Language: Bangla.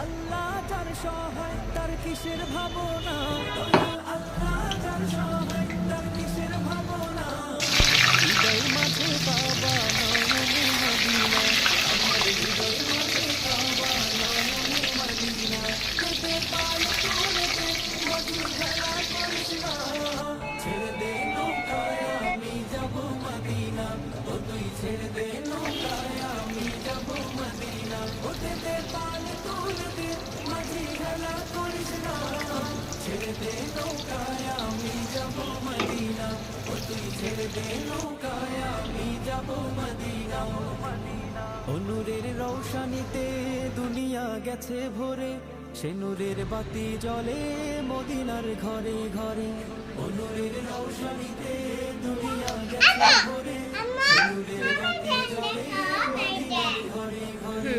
আল্লাহ যার সহায় তার কিসের ভাবনা, আল্লাহ যার সহায় তার কিসের ভাবনা। হৃদয় মাঝে কাবা নয়নে মদিনা, আমার হৃদয় মাঝে কাবা নয়নে মদিনা। যেতে পায় চলতে মধু খেলা করিস না, ছেড়ে দে নৌকায় আমি যাব মদিনা। ও তুই ছেড়ে দে নৌকায় আমি যাব মদিনা। ও যেতে পায় চলতে মাঝি খেলা করিস না, ছেড়ে দে নৌকায় আমি যাব মদিনা। ও তুই ছেড়ে দে নৌকায় আমি যাব মদিনা। নূরের রৌশনীতে দুনিয়া গেছে ভরে, সে নূরের বাতি জ্বলে মদিনার ঘরে ঘরে। নূরের রৌশনীতে দুনিয়া গেছে ভরে, সে নূরের বাতি জ্বলে মদিনার ঘরে ঘরে।